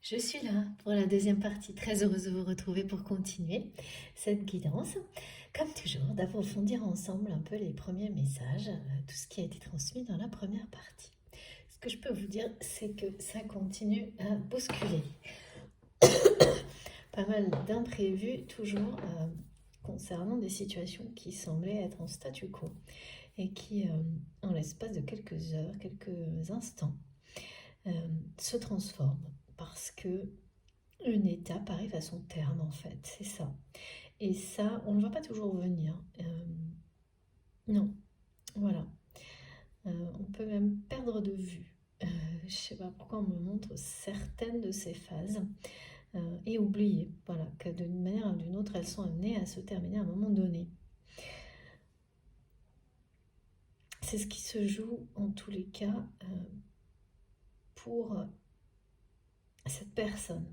Je suis là pour la deuxième partie, très heureuse de vous retrouver pour continuer cette guidance. Comme toujours, d'approfondir ensemble un peu les premiers messages, tout ce qui a été transmis dans la première partie. Ce que je peux vous dire, c'est que ça continue à bousculer. Pas mal d'imprévus, toujours concernant des situations qui semblaient être en statu quo et qui, en l'espace de quelques heures, quelques instants, se transforment parce que une étape arrive à son terme en fait, c'est ça. Et ça, on ne le voit pas toujours venir. Non, voilà. On peut même perdre de vue. Je ne sais pas pourquoi on me montre certaines de ces phases et oublier, voilà, que d'une manière ou d'une autre, elles sont amenées à se terminer à un moment donné. C'est ce qui se joue en tous les cas pour cette personne,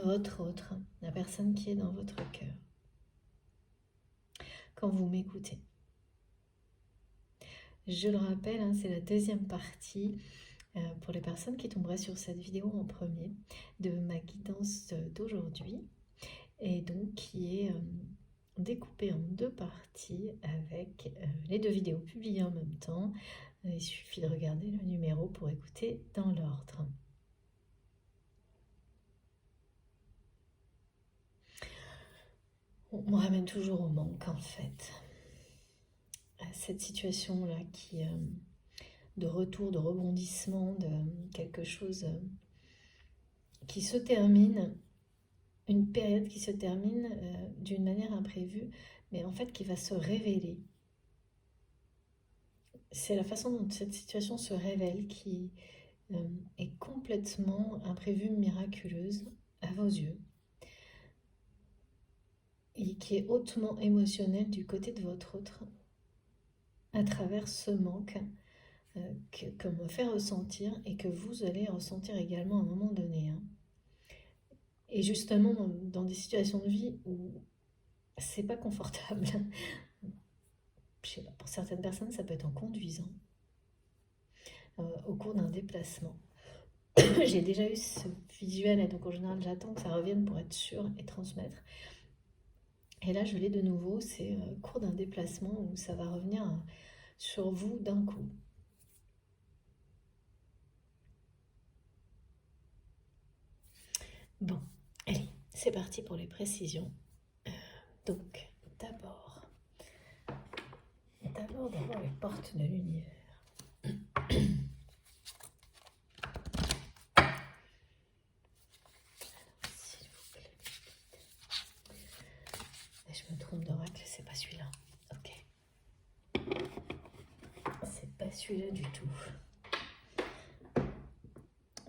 votre autre, la personne qui est dans votre cœur. Quand vous m'écoutez. Je le rappelle, c'est la deuxième partie pour les personnes qui tomberaient sur cette vidéo en premier de ma guidance d'aujourd'hui et donc qui est découpée en deux parties avec les deux vidéos publiées en même temps. Il suffit de regarder le numéro pour écouter dans l'ordre. On me ramène toujours au manque en fait. À cette situation-là qui de retour, de rebondissement, de quelque chose qui se termine, une période qui se termine d'une manière imprévue, mais en fait qui va se révéler. C'est la façon dont cette situation se révèle qui est complètement imprévue, miraculeuse à vos yeux, et qui est hautement émotionnelle du côté de votre autre, à travers ce manque que me fait ressentir et que vous allez ressentir également à un moment donné. Et justement, dans des situations de vie où c'est pas confortable, je sais pas, pour certaines personnes, ça peut être en conduisant, au cours d'un déplacement. J'ai déjà eu ce visuel et donc en général, j'attends que ça revienne pour être sûre et transmettre. Et là, je l'ai de nouveau, c'est au cours d'un déplacement où ça va revenir sur vous d'un coup. Bon, allez, c'est parti pour les précisions. Donc, d'abord les portes de l'univers. S'il vous plaît. Et je me trompe d'oracle, c'est pas celui-là. Ok. C'est pas celui-là du tout.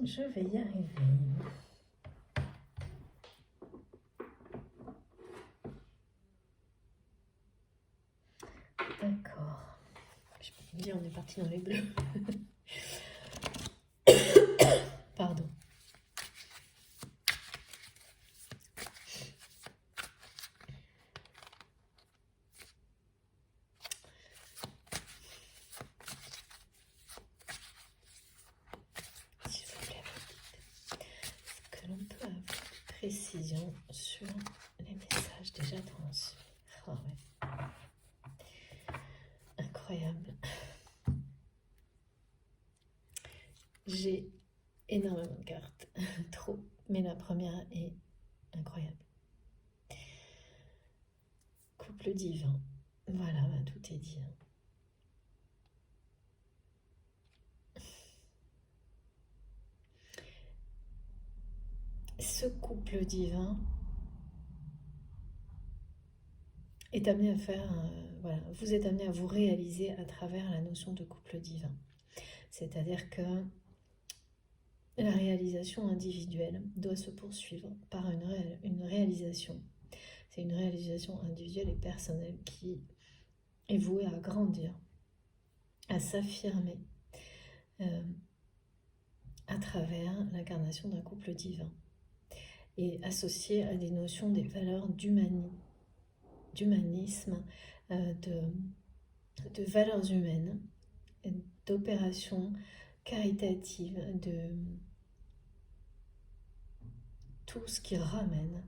Je vais y arriver. D'accord. Je peux me dire, on est parti dans les bleus. Pardon. S'il vous plaît, est-ce que l'on peut avoir des précisions sur les messages déjà transmis? Oh, ouais. Incroyable. J'ai énormément de cartes, trop, mais la première est incroyable. Couple divin, voilà, tout est dit. Ce couple divin est amené à faire, voilà, vous êtes amené à vous réaliser à travers la notion de couple divin. C'est-à-dire que la réalisation individuelle doit se poursuivre par une réalisation. C'est une réalisation individuelle et personnelle qui est vouée à grandir, à s'affirmer à travers l'incarnation d'un couple divin et associée à des notions, des valeurs d'humanisme, de valeurs humaines, d'opérations caritatives, tout ce qui ramène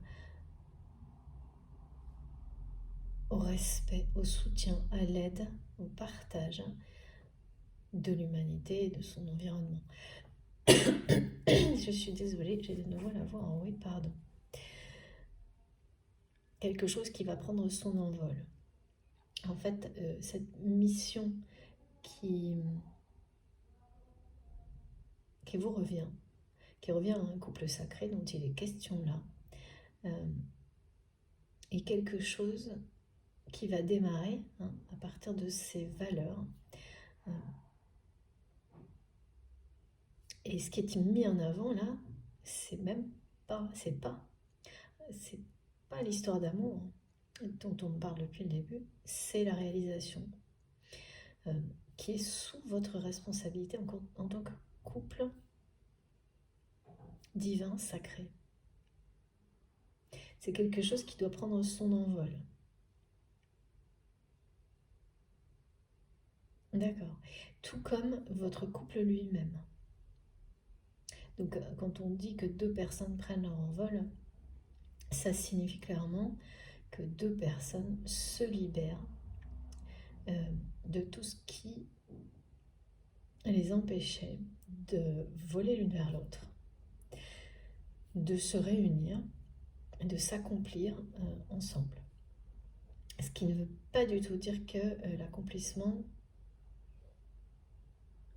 au respect, au soutien, à l'aide, au partage de l'humanité et de son environnement. Je suis désolée, j'ai de nouveau la voix en oui, pardon. Quelque chose qui va prendre son envol. En fait, cette mission qui vous revient, qui revient à un couple sacré dont il est question là, est quelque chose qui va démarrer à partir de ces valeurs. Et ce qui est mis en avant là, c'est pas l'histoire d'amour dont on me parle depuis le début, c'est la réalisation qui est sous votre responsabilité en tant que couple divin, sacré. C'est quelque chose qui doit prendre son envol. D'accord. Tout comme votre couple lui-même. Donc, quand on dit que deux personnes prennent leur envol, ça signifie clairement que deux personnes se libèrent de tout ce qui les empêchait de voler l'une vers l'autre, de se réunir, de s'accomplir ensemble. Ce qui ne veut pas du tout dire que l'accomplissement,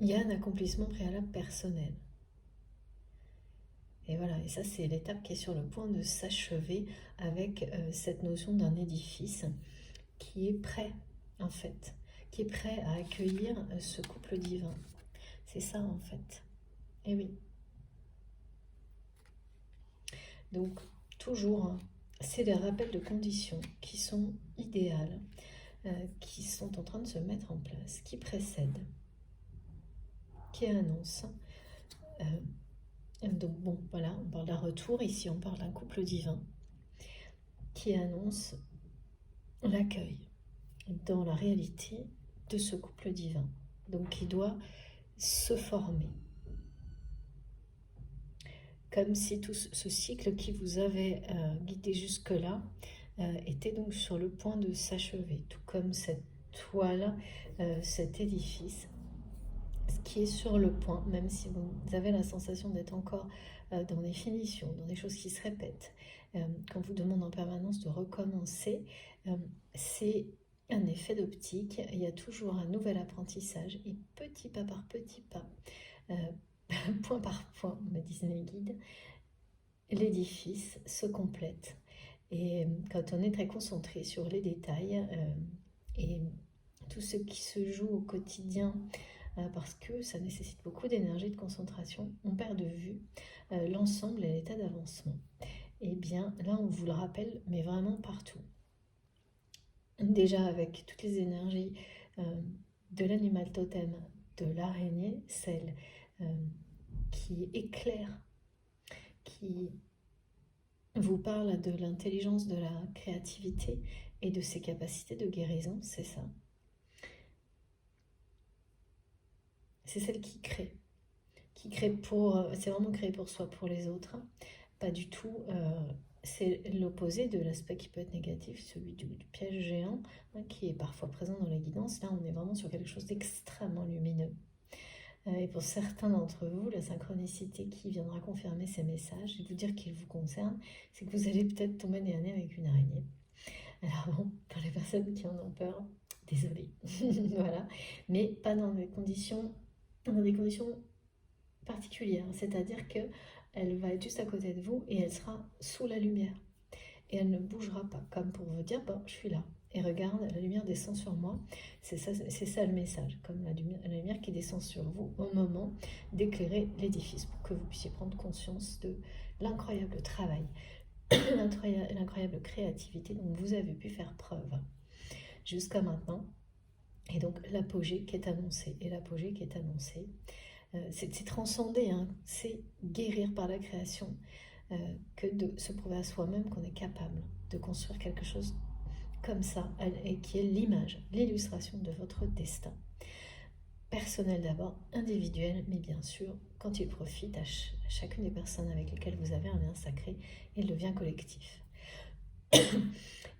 il y a un accomplissement préalable personnel. Et voilà, et ça c'est l'étape qui est sur le point de s'achever avec cette notion d'un édifice qui est prêt, en fait, qui est prêt à accueillir ce couple divin. C'est ça, en fait. Et oui. Donc, toujours, c'est des rappels de conditions qui sont idéales, qui sont en train de se mettre en place, qui précèdent, qui annoncent. Donc bon, voilà, on parle d'un retour, ici on parle d'un couple divin qui annonce l'accueil dans la réalité de ce couple divin, donc qui doit se former. Comme si tout ce cycle qui vous avait guidé jusque-là était donc sur le point de s'achever, tout comme cette toile, cet édifice, ce qui est sur le point, même si vous avez la sensation d'être encore dans des finitions, dans des choses qui se répètent, qu'on vous demande en permanence de recommencer, c'est un effet d'optique. Il y a toujours un nouvel apprentissage et petit pas par petit pas, point par point, me disent mes guides, l'édifice se complète. Et quand on est très concentré sur les détails et tout ce qui se joue au quotidien, parce que ça nécessite beaucoup d'énergie, de concentration, on perd de vue l'ensemble et l'état d'avancement. Et bien là, on vous le rappelle, mais vraiment partout. Déjà avec toutes les énergies de l'animal totem, de l'araignée, celle qui éclaire, qui vous parle de l'intelligence, de la créativité et de ses capacités de guérison, c'est ça. C'est celle qui crée c'est vraiment créé pour soi, pour les autres, pas du tout. C'est l'opposé de l'aspect qui peut être négatif, celui du piège géant, qui est parfois présent dans les guidances. Là, on est vraiment sur quelque chose d'extrêmement lumineux. Et pour certains d'entre vous, la synchronicité qui viendra confirmer ces messages et vous dire qu'ils vous concernent, c'est que vous allez peut-être tomber nez à nez avec une araignée. Alors bon, pour les personnes qui en ont peur, désolée, voilà, mais pas dans des conditions particulière, c'est-à-dire qu'elle va être juste à côté de vous et elle sera sous la lumière. Et elle ne bougera pas, comme pour vous dire, bon, je suis là. Et regarde, la lumière descend sur moi. C'est ça le message, comme la lumière qui descend sur vous au moment d'éclairer l'édifice, pour que vous puissiez prendre conscience de l'incroyable travail, l'incroyable créativité dont vous avez pu faire preuve jusqu'à maintenant. Et donc l'apogée qui est annoncée. Et l'apogée qui est annoncée, c'est transcender, c'est guérir par la création, que de se prouver à soi-même qu'on est capable de construire quelque chose comme ça, et qui est l'image, l'illustration de votre destin. personnel d'abord, individuel, mais bien sûr, quand il profite à chacune des personnes avec lesquelles vous avez un lien sacré, il devient collectif.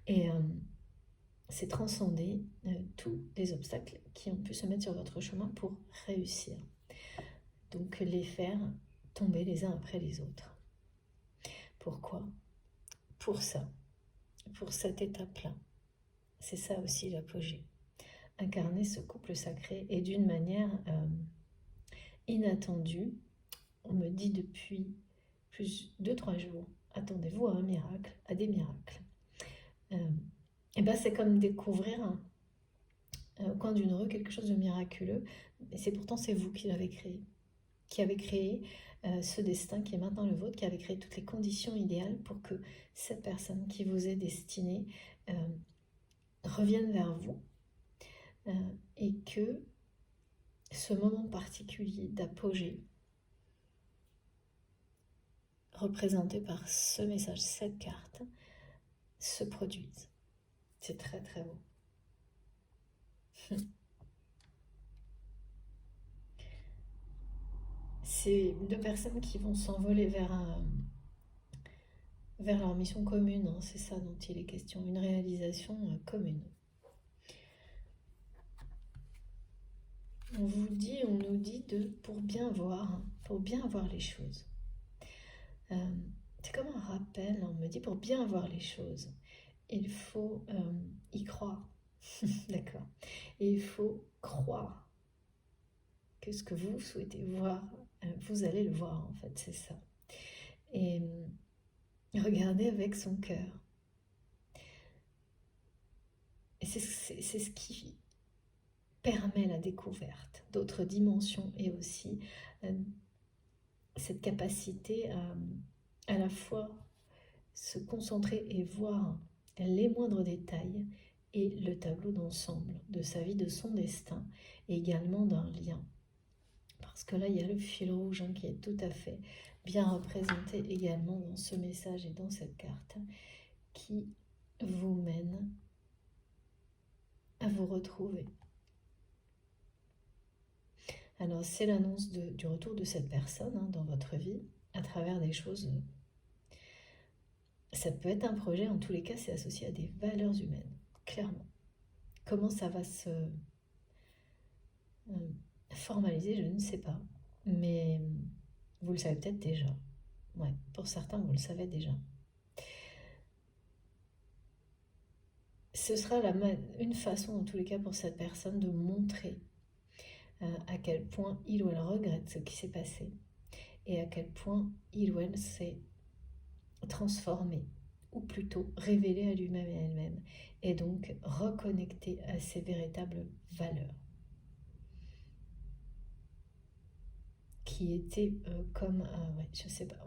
Et c'est transcender tous les obstacles qui ont pu se mettre sur votre chemin pour réussir. Donc les faire tomber les uns après les autres. Pourquoi? Pour ça, pour cette étape-là. C'est ça aussi l'apogée. Incarner ce couple sacré et d'une manière inattendue. On me dit depuis plus de 2-3 jours, attendez-vous à un miracle, à des miracles. Et ben c'est comme découvrir au coin d'une rue quelque chose de miraculeux, et c'est vous qui l'avez créé, qui avez créé ce destin qui est maintenant le vôtre, qui avez créé toutes les conditions idéales pour que cette personne qui vous est destinée revienne vers vous et que ce moment particulier d'apogée représenté par ce message, cette carte, se produise. C'est très très beau. C'est 2 personnes qui vont s'envoler vers leur mission commune, hein, c'est ça dont il est question, une réalisation commune. On nous dit pour bien voir les choses. C'est comme un rappel, on me dit pour bien voir les choses, il faut y croire, d'accord. Et il faut croire que ce que vous souhaitez voir, vous allez le voir en fait, c'est ça. Et regardez avec son cœur. Et c'est ce qui permet la découverte d'autres dimensions et aussi cette capacité à la fois se concentrer et voir les moindres détails et le tableau d'ensemble de sa vie, de son destin et également d'un lien. Parce que là, il y a le fil rouge qui est tout à fait bien représenté également dans ce message et dans cette carte qui vous mène à vous retrouver. Alors, c'est l'annonce du retour de cette personne dans votre vie à travers des choses. Ça peut être un projet, en tous les cas, c'est associé à des valeurs humaines, clairement. Comment ça va se formaliser, je ne sais pas. Mais vous le savez peut-être déjà. Ouais, pour certains, vous le savez déjà. Ce sera une façon, en tous les cas, pour cette personne de montrer à quel point il ou elle regrette ce qui s'est passé et à quel point il ou elle s'est transformé, ou plutôt révélé à lui-même et à elle-même, et donc reconnecter à ses véritables valeurs, qui étaient comme, je sais pas,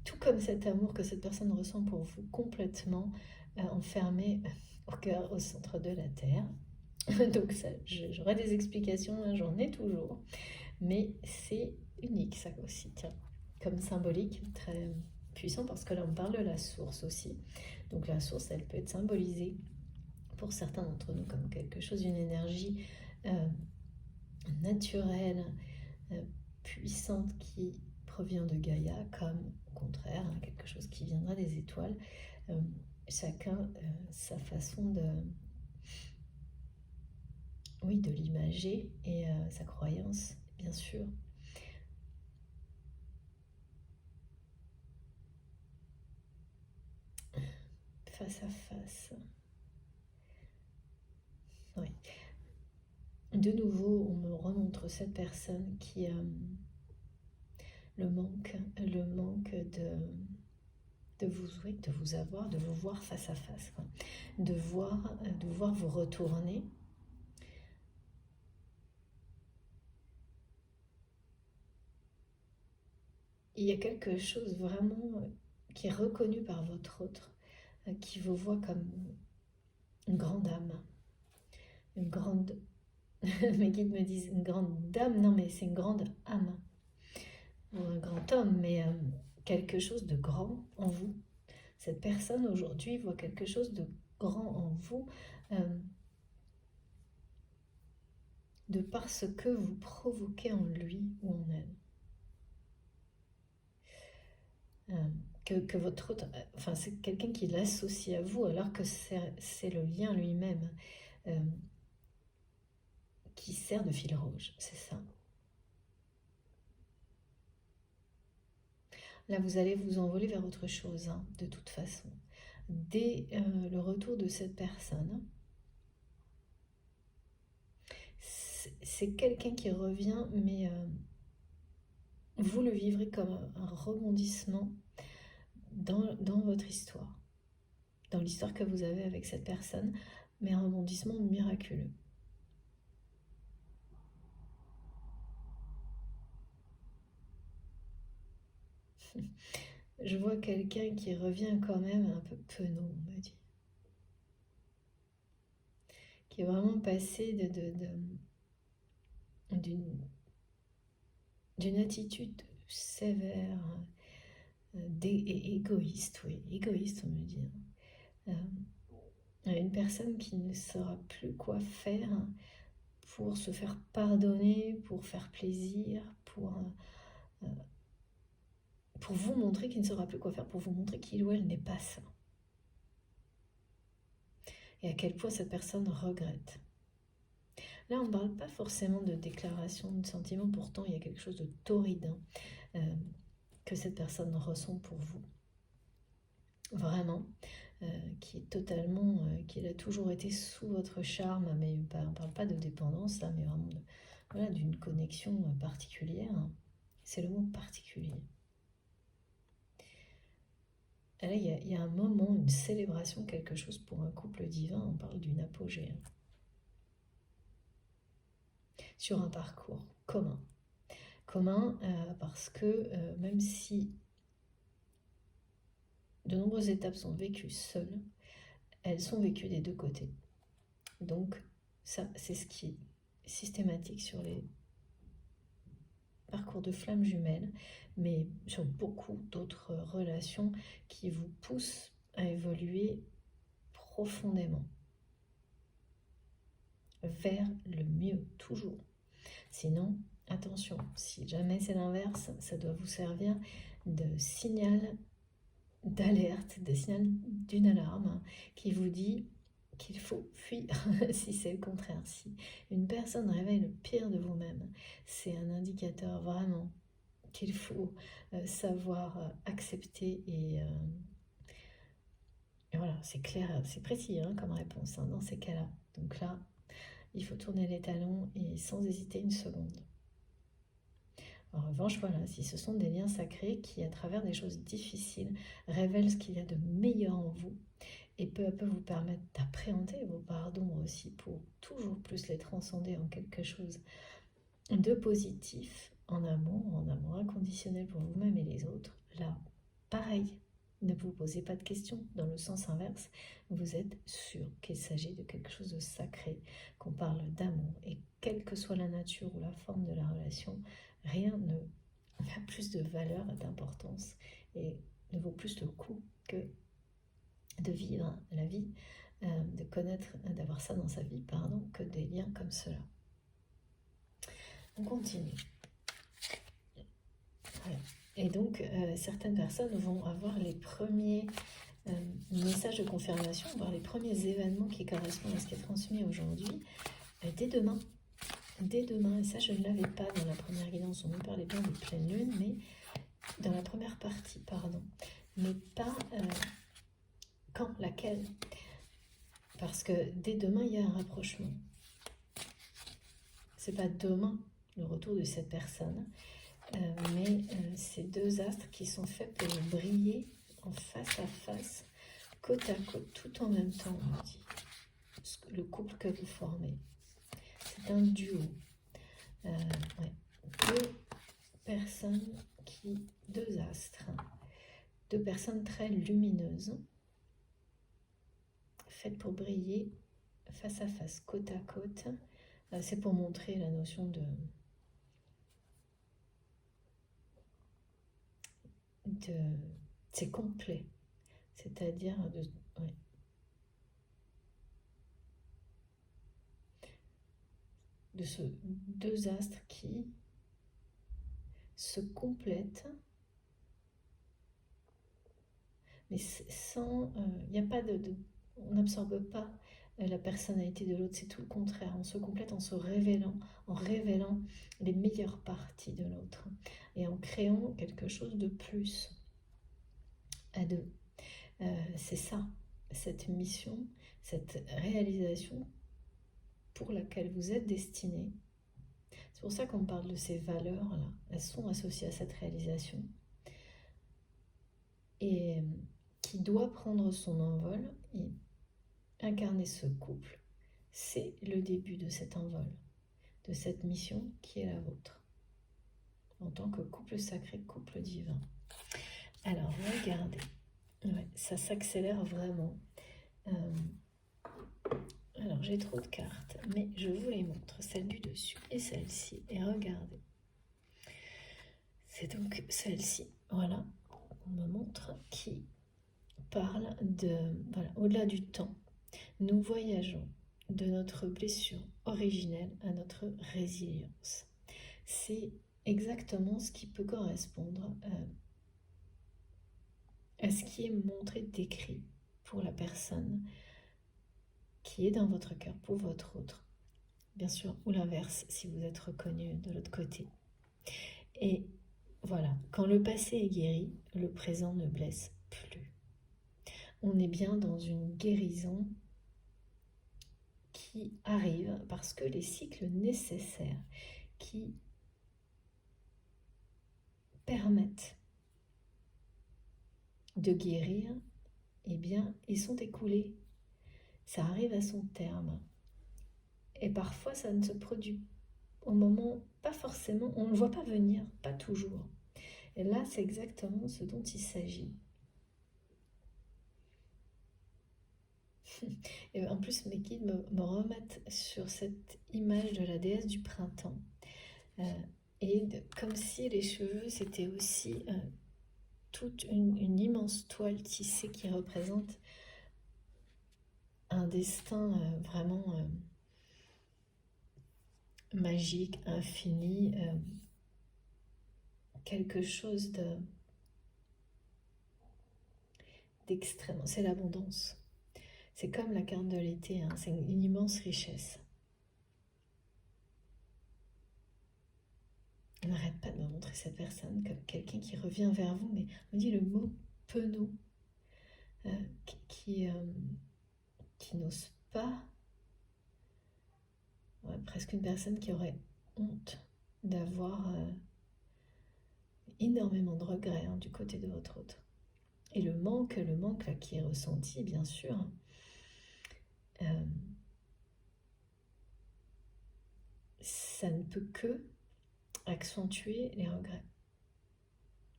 tout comme cet amour que cette personne ressent pour vous, complètement enfermé au cœur, au centre de la Terre. Donc ça, j'aurai des explications, j'en ai toujours, mais c'est unique ça aussi, tiens, comme symbolique, très puissant, parce que là on parle de la source aussi. Donc la source, elle peut être symbolisée pour certains d'entre nous comme quelque chose, une énergie naturelle, puissante qui provient de Gaïa, comme au contraire quelque chose qui viendra des étoiles. Chacun sa façon de l'imager et sa croyance, bien sûr. Face à face. Oui. De nouveau, on me remontre cette personne qui a le manque de vous avoir, de vous voir face à face, quoi. De voir vous retourner. Il y a quelque chose vraiment qui est reconnu par votre autre, qui vous voit comme une grande âme, une grande... Mes guides me disent une grande dame, non mais c'est une grande âme, ou un grand homme, mais quelque chose de grand en vous. Cette personne aujourd'hui voit quelque chose de grand en vous, de par ce que vous provoquez en lui ou en elle. Que votre autre, enfin c'est quelqu'un qui l'associe à vous alors que c'est le lien lui-même qui sert de fil rouge, c'est ça. Là vous allez vous envoler vers autre chose, hein, de toute façon. Dès le retour de cette personne, c'est quelqu'un qui revient, mais vous le vivrez comme un rebondissement dans votre histoire, dans l'histoire que vous avez avec cette personne, mais un rebondissement miraculeux. Je vois quelqu'un qui revient quand même un peu penaud, on m'a dit. Qui est vraiment passé d'une attitude sévère et égoïste, oui, égoïste on me dit, une personne qui ne saura plus quoi faire pour se faire pardonner, pour faire plaisir, pour vous montrer qu'il ne saura plus quoi faire, pour vous montrer qu'il ou elle n'est pas ça. Et à quel point cette personne regrette. Là, on ne parle pas forcément de déclaration de sentiments, pourtant il y a quelque chose de torride que cette personne ressent pour vous. Vraiment, qui est totalement, qu'il a toujours été sous votre charme, mais on ne parle pas de dépendance, là, mais vraiment voilà, d'une connexion particulière. C'est le mot particulier. Et là, il y a un moment, une célébration, quelque chose pour un couple divin, on parle d'une apogée. Sur un parcours commun. Commun parce que même si de nombreuses étapes sont vécues seules, elles sont vécues des deux côtés. Donc ça, c'est ce qui est systématique sur les parcours de flammes jumelles, mais sur beaucoup d'autres relations qui vous poussent à évoluer profondément vers le mieux, toujours. Sinon, attention, si jamais c'est l'inverse, ça doit vous servir de signal d'alerte, de signal d'une alarme qui vous dit qu'il faut fuir si c'est le contraire. Si une personne réveille le pire de vous-même, c'est un indicateur vraiment qu'il faut savoir accepter et voilà, c'est clair, c'est précis comme réponse dans ces cas-là. Donc là, il faut tourner les talons et sans hésiter une seconde. En revanche, voilà, si ce sont des liens sacrés qui, à travers des choses difficiles, révèlent ce qu'il y a de meilleur en vous et peu à peu vous permettent d'appréhender vos parts d'ombre aussi pour toujours plus les transcender en quelque chose de positif, en amour inconditionnel pour vous-même et les autres, là, pareil, ne vous posez pas de questions. Dans le sens inverse, vous êtes sûr qu'il s'agit de quelque chose de sacré, qu'on parle d'amour. Et quelle que soit la nature ou la forme de la relation, rien ne a plus de valeur et d'importance et ne vaut plus le coup que de vivre la vie, de connaître, d'avoir ça dans sa vie, que des liens comme cela. On continue. Voilà. Et donc, certaines personnes vont avoir les premiers messages de confirmation, voire les premiers événements qui correspondent à ce qui est transmis aujourd'hui, dès demain. Dès demain, et ça je ne l'avais pas dans la première guidance, on nous parlait bien de pleine lune, mais dans la première partie, mais pas quand, laquelle, parce que dès demain il y a un rapprochement. C'est pas demain le retour de cette personne, mais ces deux astres qui sont faits pour briller en face à face, côte à côte, tout en même temps, on dit. Le couple que vous formez, c'est un duo. Deux personnes deux astres, deux personnes très lumineuses, faites pour briller face à face, côte à côte. C'est pour montrer la notion c'est complet, c'est-à-dire de ces deux astres qui se complètent, mais sans, il n'y a pas on n'absorbe pas la personnalité de l'autre, c'est tout le contraire. On se complète en se révélant, en révélant les meilleures parties de l'autre et en créant quelque chose de plus à deux. C'est ça, cette mission, cette réalisation pour laquelle vous êtes destiné. C'est pour ça qu'on parle de ces valeurs-là. Elles sont associées à cette réalisation. Et qui doit prendre son envol et incarner ce couple. C'est le début de cet envol, de cette mission qui est la vôtre, en tant que couple sacré, couple divin. Alors, regardez, ouais, ça s'accélère vraiment. Alors, j'ai trop de cartes, mais je vous les montre, celle du dessus et celle-ci. Et regardez, c'est donc celle-ci, voilà, on me montre, qui parle de, voilà, au-delà du temps, nous voyageons de notre blessure originelle à notre résilience. C'est exactement ce qui peut correspondre à ce qui est montré, décrit pour la personne qui est dans votre cœur, pour votre autre. Bien sûr, ou l'inverse, si vous êtes reconnu de l'autre côté. Et voilà, quand le passé est guéri, le présent ne blesse plus. On est bien dans une guérison qui arrive parce que les cycles nécessaires qui permettent de guérir, eh bien, ils sont écoulés. Ça arrive à son terme. Et parfois, ça ne se produit au moment, pas forcément, on ne le voit pas venir, pas toujours. Et là, c'est exactement ce dont il s'agit. Et en plus, mes guides me remettent sur cette image de la déesse du printemps. Comme si les cheveux, c'était aussi toute une immense toile tissée qui représente un destin vraiment magique, infini, quelque chose d'extrêmement. C'est l'abondance. C'est comme la carte de l'été, hein, c'est une immense richesse. On n'arrête pas de me montrer cette personne comme quelqu'un qui revient vers vous, mais on dit le mot penaud, qui n'ose pas, ouais, presque une personne qui aurait honte d'avoir énormément de regrets du côté de votre autre. Et le manque là, qui est ressenti, bien sûr, ça ne peut que accentuer les regrets,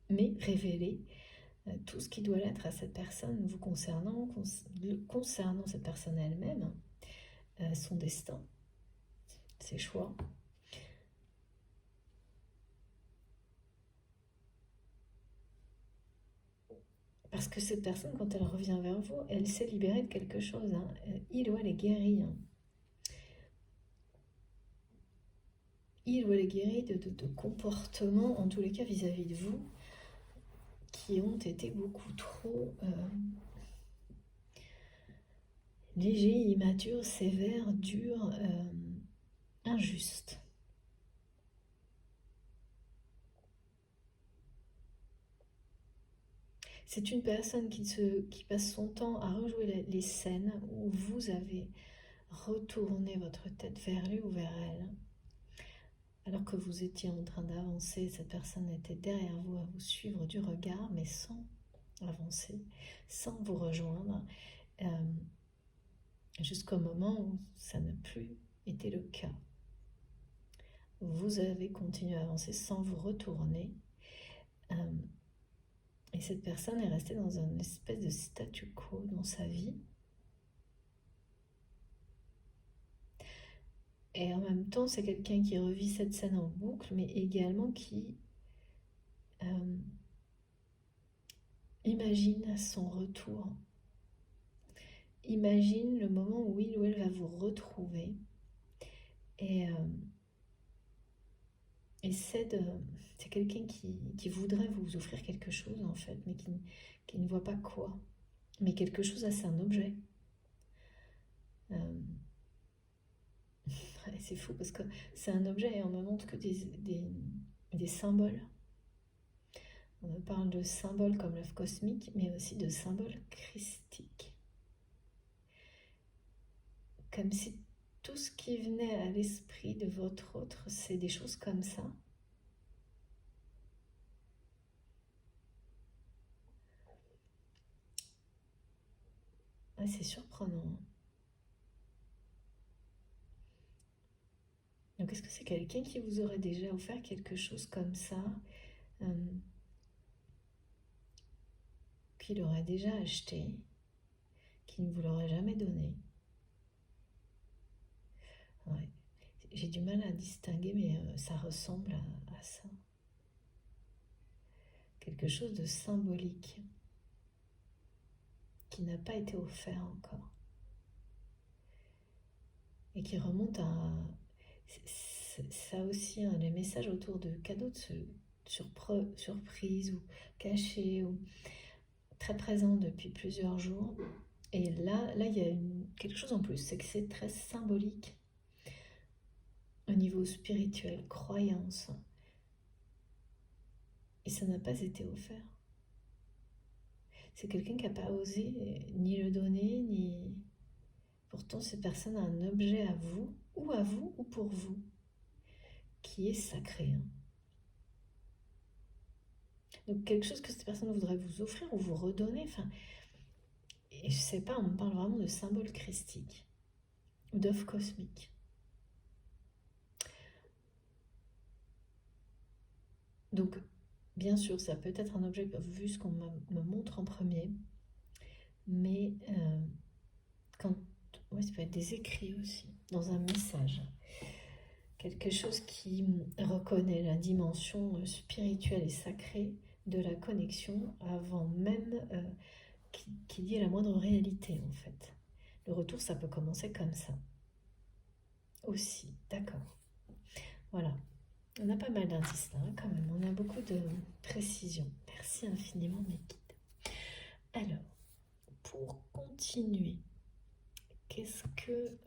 mais révéler tout ce qui doit l'être à cette personne vous concernant cette personne elle-même, son destin, ses choix. Parce que cette personne, quand elle revient vers vous, elle s'est libérée de quelque chose. Hein. Il ou elle est guéri. Hein. Il ou elle est guéri de comportements, en tous les cas vis-à-vis de vous, qui ont été beaucoup trop légers, immatures, sévères, durs, injustes. C'est une personne qui passe son temps à rejouer les scènes où vous avez retourné votre tête vers lui ou vers elle. Alors que vous étiez en train d'avancer, cette personne était derrière vous à vous suivre du regard, mais sans avancer, sans vous rejoindre, jusqu'au moment où ça n'a plus été le cas. Vous avez continué à avancer sans vous retourner. Et cette personne est restée dans une espèce de statu quo dans sa vie. Et en même temps, c'est quelqu'un qui revit cette scène en boucle, mais également qui imagine son retour. Imagine le moment où il ou elle va vous retrouver Et, c'est quelqu'un qui voudrait vous offrir quelque chose en fait, mais qui ne voit pas quoi. Mais quelque chose, c'est un objet. C'est fou parce que c'est un objet et on me montre que des symboles. On me parle de symboles comme l'œuf cosmique, mais aussi de symboles christiques. Comme si tout ce qui venait à l'esprit de votre autre, c'est des choses comme ça. Ouais, c'est surprenant. Donc, est-ce que c'est quelqu'un qui vous aurait déjà offert quelque chose comme ça, qu'il aurait déjà acheté, qui ne vous l'aurait jamais donné? Ouais. J'ai du mal à distinguer, mais ça ressemble à ça. Quelque chose de symbolique qui n'a pas été offert encore et qui remonte à... Ça aussi, hein, les messages autour de cadeaux de surprise ou cachés ou très présents depuis plusieurs jours. Et là il y a quelque chose en plus, c'est que c'est très symbolique au niveau spirituel, croyance. Et ça n'a pas été offert. C'est quelqu'un qui n'a pas osé ni le donner, ni... Pourtant, cette personne a un objet à vous ou pour vous, qui est sacré. Donc quelque chose que cette personne voudrait vous offrir ou vous redonner. Enfin, et je sais pas, on me parle vraiment de symbole christique ou d'œuf cosmique. Donc, bien sûr, ça peut être un objet vu ce qu'on me montre en premier, mais ça peut être des écrits aussi, dans un message. Quelque chose qui reconnaît la dimension spirituelle et sacrée de la connexion avant même qu'il y ait la moindre réalité en fait. Le retour, ça peut commencer comme ça. Aussi, d'accord. Voilà. On a pas mal d'indices là, quand même. On a beaucoup de précision. Merci infiniment, mes guides. Alors, pour continuer, qu'est-ce que...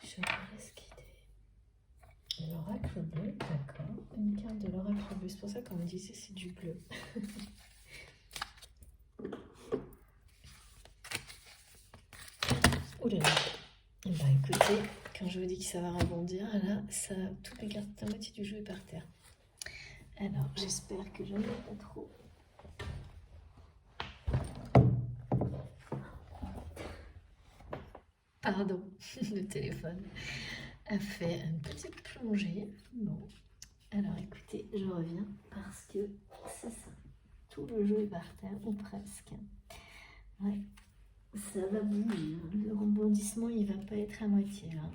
je me laisse guider. L'oracle bleu, d'accord. Une carte de l'oracle bleu. C'est pour ça qu'on me disait c'est du bleu. Ouh là là. Bah écoutez, quand je vous dis que ça va rebondir, là, ça, toutes les cartes, la moitié du jeu est par terre. Alors, j'espère que je ne vais pas trop. Pardon, le téléphone a fait une petite plongée. Bon, alors écoutez, je reviens parce que c'est ça. Tout le jeu est par terre, ou presque. Ouais, ça va bouger. Le rebondissement, il va pas être à moitié là.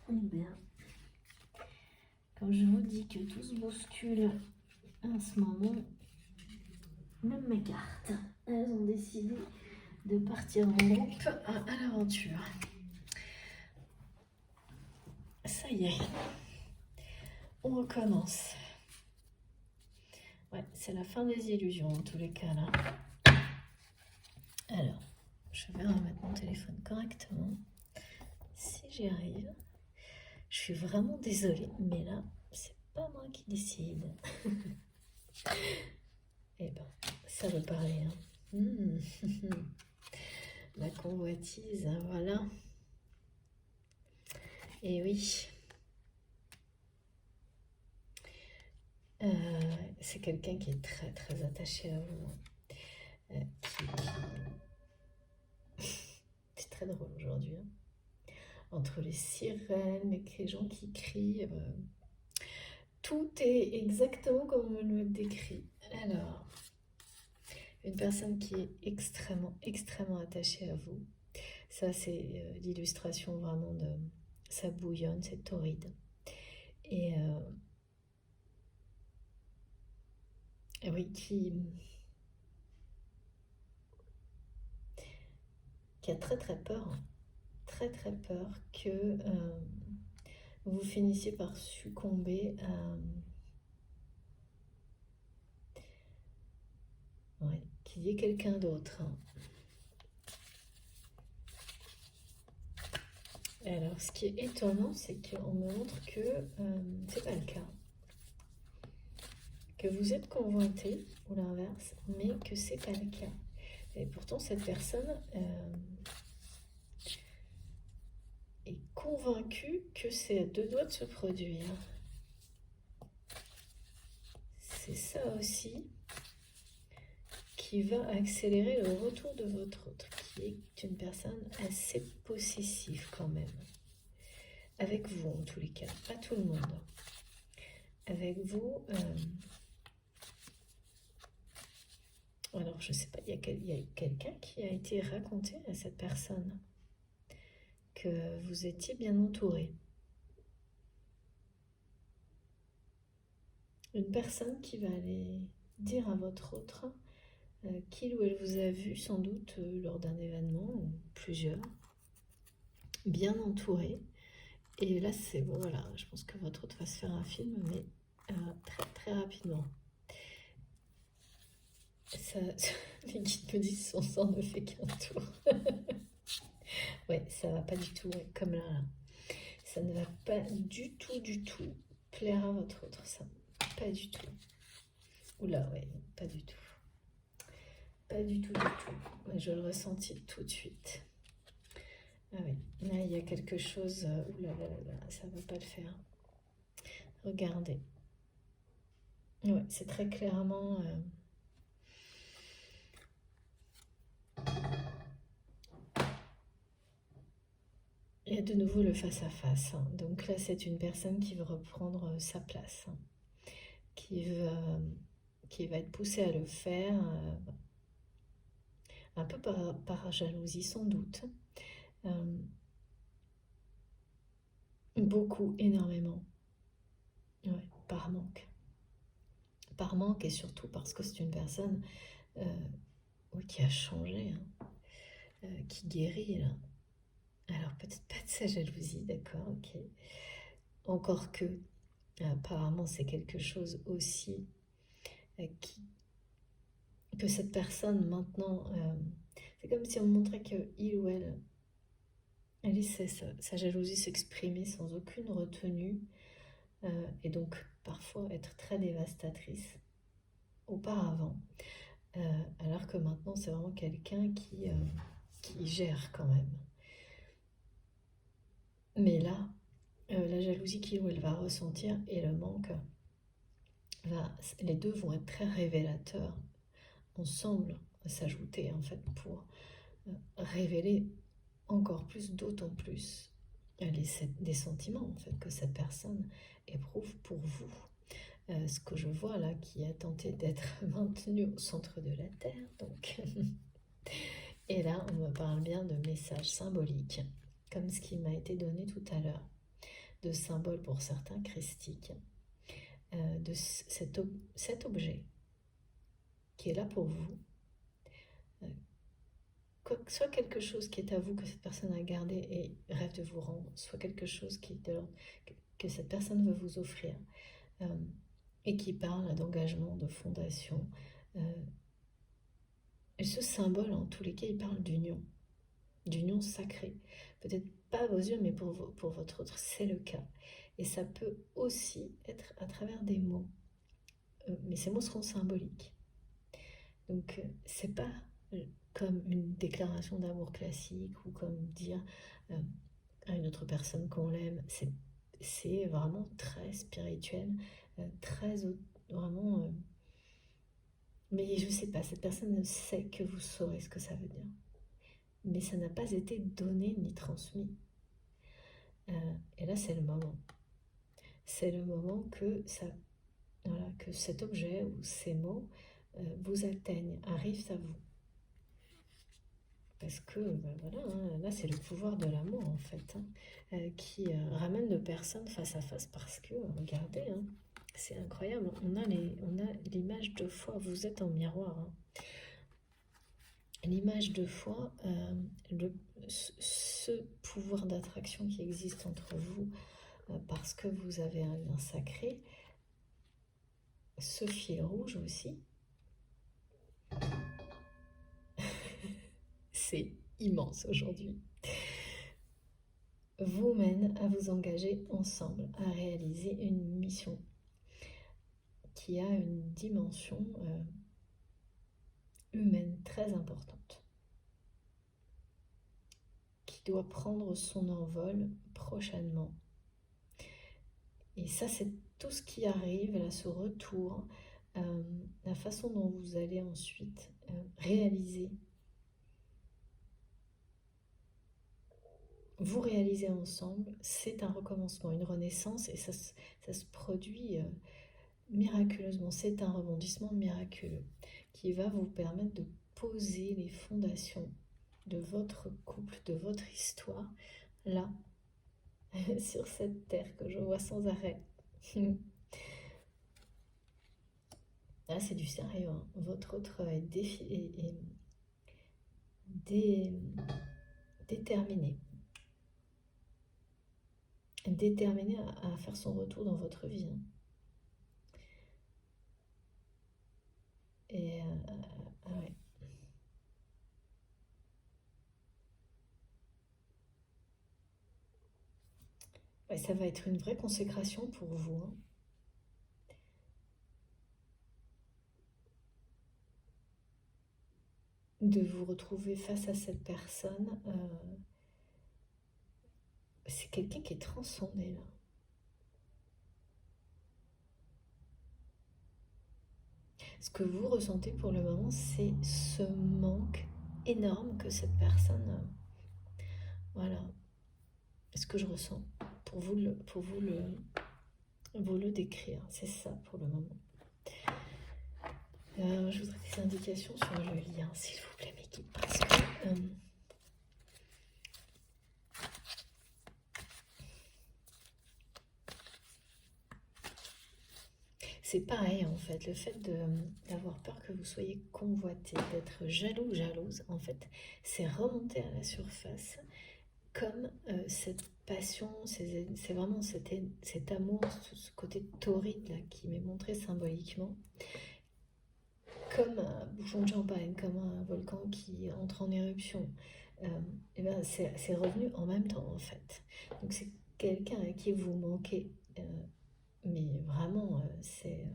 Eh bien, quand je vous dis que tout se bouscule en ce moment, même mes cartes, elles ont décidé de partir en groupe à l'aventure. Ça y est, on recommence. Ouais, c'est la fin des illusions en tous les cas là. Alors, je vais remettre mon téléphone correctement. Si j'y arrive. Je suis vraiment désolée, mais là, c'est pas moi qui décide. Eh ben, ça veut parler. La convoitise, voilà. Et oui. C'est quelqu'un qui est très très attaché à vous. C'est très drôle aujourd'hui. Entre les sirènes, les gens qui crient, tout est exactement comme on me le décrit. Alors, une personne qui est extrêmement, extrêmement attachée à vous. Ça, c'est l'illustration vraiment de... Ça bouillonne, c'est torride. Et oui, qui a très très peur, hein. Très très peur que vous finissiez par succomber à... Ouais, qu'il y ait quelqu'un d'autre, hein. Et alors, ce qui est étonnant, c'est qu'on me montre que c'est pas le cas. Que vous êtes convoité, ou l'inverse, mais que c'est pas le cas. Et pourtant, cette personne est convaincue que c'est à deux doigts de se produire. C'est ça aussi qui va accélérer le retour de votre autre, qui est une personne assez possessive quand même. Avec vous en tous les cas, pas tout le monde. Avec vous, alors je sais pas, il y a quelqu'un qui a été raconté à cette personne que vous étiez bien entouré. Une personne qui va aller dire à votre autre qu'il ou elle vous a vu sans doute lors d'un événement, ou plusieurs, bien entouré. Et là, c'est bon, voilà, je pense que votre autre va se faire un film, mais très très rapidement. Ça, les guides me disent son sang ne fait qu'un tour. Ouais, ça va pas du tout, ouais, comme là, là. Ça ne va pas du tout plaire à votre autre, ça. Pas du tout. Oula, ouais, pas du tout. Pas du tout, du tout. Ouais, je le ressentis tout de suite. Ah oui, là, il y a quelque chose... oula, ça va pas le faire. Regardez. Ouais, c'est très clairement... il y a de nouveau le face-à-face, hein. Donc là, c'est une personne qui veut reprendre sa place, hein. Qui va être poussée à le faire, un peu par jalousie sans doute. Beaucoup, énormément. Ouais, par manque. Par manque et surtout parce que c'est une personne oui, qui a changé, hein, qui guérit là. Alors peut-être pas de sa jalousie, d'accord, ok. Encore que, apparemment c'est quelque chose aussi que cette personne maintenant, c'est comme si on montrait que il ou elle laissait sa jalousie s'exprimer sans aucune retenue, et donc parfois être très dévastatrice auparavant, alors que maintenant c'est vraiment quelqu'un qui gère quand même. Mais là, la jalousie qu'il ou elle va ressentir et le manque, les deux vont être très révélateurs ensemble, s'ajouter en fait pour révéler encore plus, d'autant plus des sentiments en fait que cette personne éprouve pour vous. Ce que je vois là, qui a tenté d'être maintenu au centre de la Terre, donc. Et là, on me parle bien de messages symboliques, comme ce qui m'a été donné tout à l'heure, de symboles pour certains christiques, de cet objet qui est là pour vous, soit quelque chose qui est à vous que cette personne a gardé et rêve de vous rendre, soit quelque chose que cette personne veut vous offrir, et qui parle d'engagement, de fondation. Et ce symbole, en tous les cas, il parle d'union sacrée. Peut-être pas à vos yeux, mais pour votre autre, c'est le cas. Et ça peut aussi être à travers des mots. Mais ces mots seront symboliques. Donc, c'est pas comme une déclaration d'amour classique ou comme dire à une autre personne qu'on l'aime. C'est vraiment très spirituel, très vraiment. Mais je sais pas, cette personne sait que vous saurez ce que ça veut dire. Mais ça n'a pas été donné ni transmis. Et là, c'est le moment. C'est le moment que, voilà, que cet objet ou ces mots vous atteignent, arrivent à vous. Parce que, ben voilà, hein, là, c'est le pouvoir de l'amour, en fait, hein, qui ramène deux personnes face à face parce que, regardez, hein, C'est incroyable, on a l'image de foi, vous êtes en miroir, hein. L'image de foi, ce pouvoir d'attraction qui existe entre vous, parce que vous avez un lien sacré, ce fil rouge aussi, c'est immense aujourd'hui, vous mène à vous engager ensemble à réaliser une mission qui a une dimension humaine très importante, qui doit prendre son envol prochainement. Et ça, c'est tout ce qui arrive, là, ce retour, la façon dont vous allez ensuite réaliser. Vous réalisez ensemble, c'est un recommencement, une renaissance, et ça se produit miraculeusement. C'est un rebondissement miraculeux qui va vous permettre de poser les fondations de votre couple, de votre histoire, là, sur cette terre que je vois sans arrêt. Là, c'est du sérieux, hein. Votre autre est déterminé. Déterminé à faire son retour dans votre vie, hein. Et ouais. Ouais, ça va être une vraie consécration pour vous, hein. De vous retrouver face à cette personne. C'est quelqu'un qui est transcendé, là. Ce que vous ressentez pour le moment, c'est ce manque énorme que cette personne... voilà. Ce que je ressens pour vous le décrire. C'est ça pour le moment. Je voudrais des indications sur le lien, s'il vous plaît, mes guides, parce que c'est pareil en fait, le fait d'avoir peur que vous soyez convoité, d'être jaloux ou jalouse, en fait, c'est remonter à la surface comme cette passion, c'est vraiment cet amour, ce côté torride là, qui m'est montré symboliquement, comme un bouchon de champagne, comme un volcan qui entre en éruption. Et ben c'est revenu en même temps en fait. Donc c'est quelqu'un à qui vous manquez, mais vraiment c'est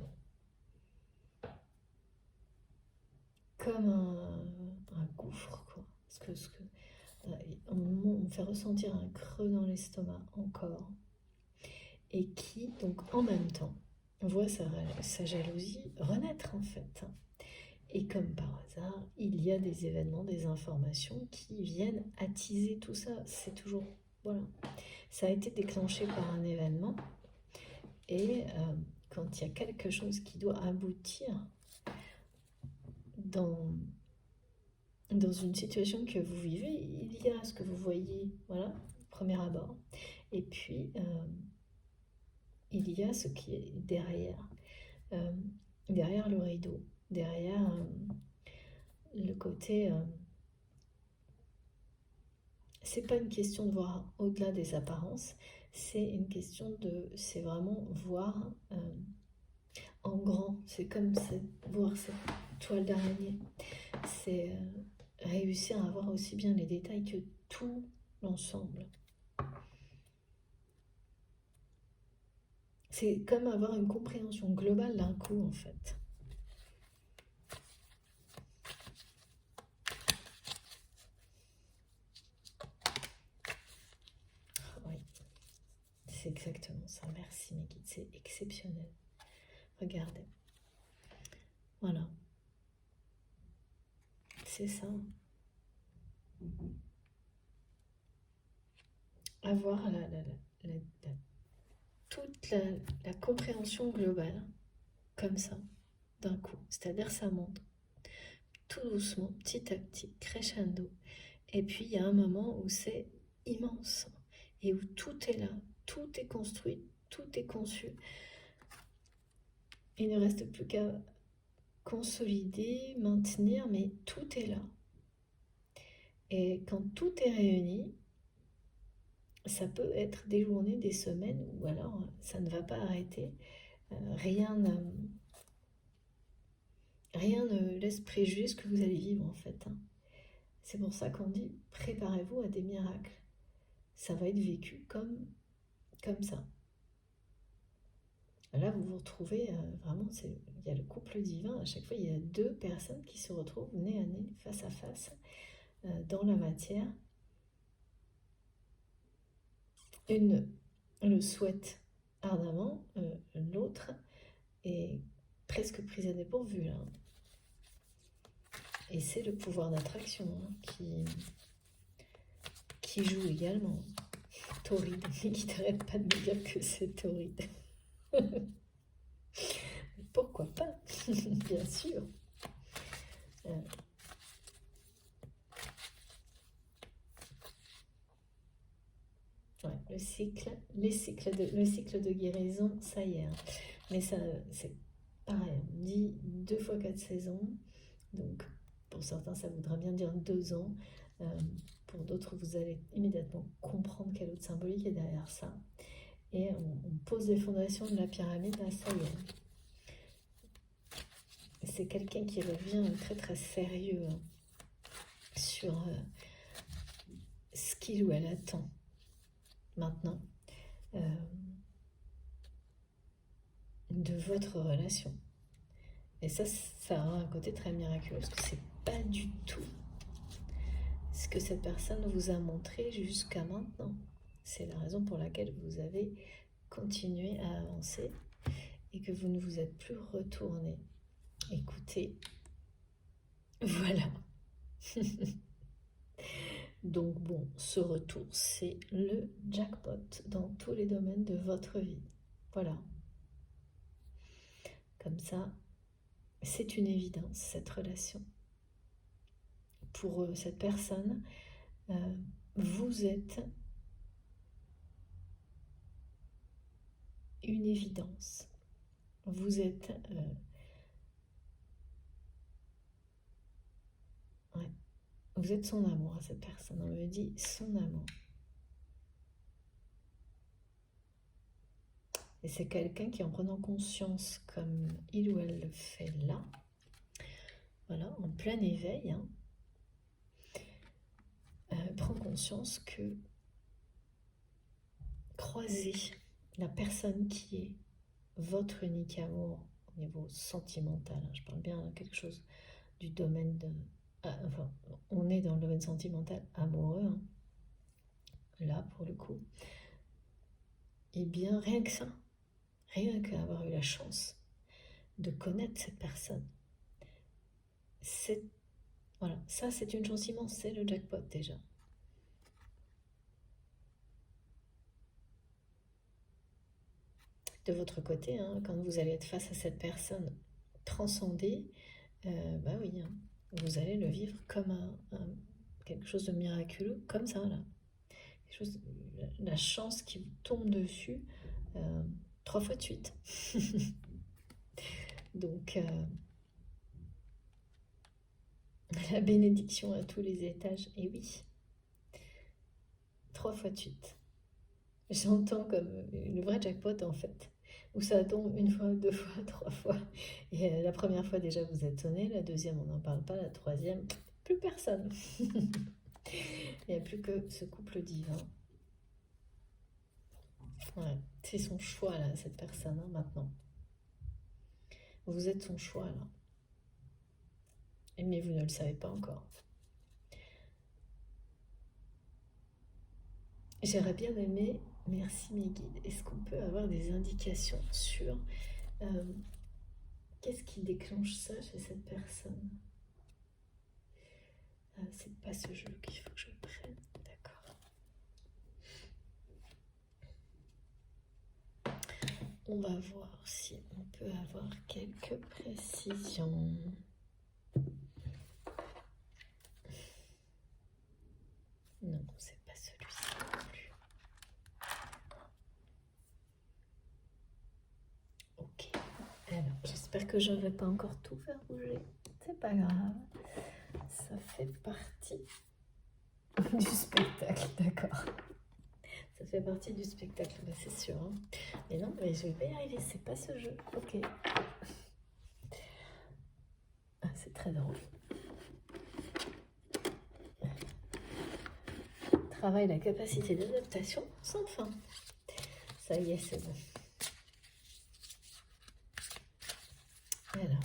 comme un gouffre quoi. On me fait ressentir un creux dans l'estomac encore, et qui donc en même temps voit sa jalousie renaître en fait. Et comme par hasard, il y a des événements, des informations qui viennent attiser tout ça. C'est toujours... Voilà. Ça a été déclenché par un événement. Et quand il y a quelque chose qui doit aboutir dans une situation que vous vivez, il y a ce que vous voyez, voilà, premier abord. Et puis, il y a ce qui est derrière. Derrière le rideau. Derrière le côté... c'est pas une question de voir au-delà des apparences, c'est vraiment voir en grand. C'est comme voir cette toile d'araignée. C'est réussir à voir aussi bien les détails que tout l'ensemble. C'est comme avoir une compréhension globale d'un coup en fait. Oui, c'est exactement ça. Merci mes guides, c'est exceptionnel. Regardez. Voilà. C'est ça. Avoir toute la compréhension globale, comme ça, d'un coup. C'est-à-dire ça monte tout doucement, petit à petit, crescendo. Et puis il y a un moment où c'est immense et où tout est là, tout est construit, tout est conçu Il ne reste plus qu'à consolider, maintenir, mais tout est là. Et quand tout est réuni, ça peut être des journées, des semaines, ou alors ça ne va pas arrêter. Rien ne laisse préjuger ce que vous allez vivre en fait. C'est pour ça qu'on dit préparez-vous à des miracles. Ça va être vécu comme ça. Là, vous vous retrouvez vraiment, il y a le couple divin. À chaque fois, il y a deux personnes qui se retrouvent nez à nez, face à face, dans la matière. Une le souhaite ardemment, l'autre est presque prise à dépourvu là. Et c'est le pouvoir d'attraction qui joue également. Torride, mais qui t'arrête pas de me dire que c'est torride. Pourquoi pas? Bien sûr. Ouais, le cycle de guérison, ça y est. Mais ça, c'est pareil, on dit 2 fois 4 saisons. Donc, pour certains, ça voudra bien dire 2 ans. Pour d'autres, vous allez immédiatement comprendre quelle autre symbolique est derrière ça. Et on pose les fondations de la pyramide, là, ça y est. C'est quelqu'un qui revient très très sérieux sur ce qu'il ou elle attend maintenant de votre relation. Et ça aura un côté très miraculeux parce que c'est pas du tout ce que cette personne vous a montré jusqu'à maintenant. C'est la raison pour laquelle vous avez continué à avancer et que vous ne vous êtes plus retourné. Écoutez, voilà. Donc bon, ce retour, c'est le jackpot dans tous les domaines de votre vie. Voilà. Comme ça, c'est une évidence, cette relation. Pour cette personne, vous êtes une évidence. Vous êtes... vous êtes son amour à cette personne. On me dit son amour. Et c'est quelqu'un qui, en prenant conscience comme il ou elle le fait là, voilà, en plein éveil, prend conscience que croiser la personne qui est votre unique amour au niveau sentimental, je parle bien de quelque chose du domaine de... enfin, on est dans le domaine sentimental amoureux, là pour le coup, et bien rien que ça, rien qu'avoir eu la chance de connaître cette personne, voilà, ça c'est une chance immense, c'est le jackpot déjà. De votre côté, quand vous allez être face à cette personne transcendée, bah oui, vous allez le vivre comme quelque chose de miraculeux, comme ça là. La chance qui vous tombe dessus 3 fois de suite. Donc, la bénédiction à tous les étages, et oui, 3 fois de suite. J'entends comme le vrai jackpot en fait, où ça tombe 1 fois, 2 fois, 3 fois. Et la première fois déjà vous êtes sonné, la deuxième on n'en parle pas, la troisième, plus personne. Il n'y a plus que ce couple divin. Ouais, c'est son choix là, cette personne, maintenant. Vous êtes son choix là. Mais vous ne le savez pas encore. J'aurais bien aimé, merci mes guides, est-ce qu'on peut avoir des indications sur qu'est-ce qui déclenche ça chez cette personne? C'est pas ce jeu qu'il faut que je prenne, d'accord. On va voir si on peut avoir quelques précisions. Non, c'est pas celui-ci non plus. Ok, alors J'espère que je ne vais pas encore tout faire bouger. C'est pas grave. Ça fait partie du spectacle, d'accord. Ça fait partie du spectacle, bah, c'est sûr. Hein. Mais non, mais je vais y arriver, c'est pas ce jeu. Ok. Ah, c'est très drôle. Travaille la capacité d'adaptation sans fin. Ça y est, c'est bon. Alors.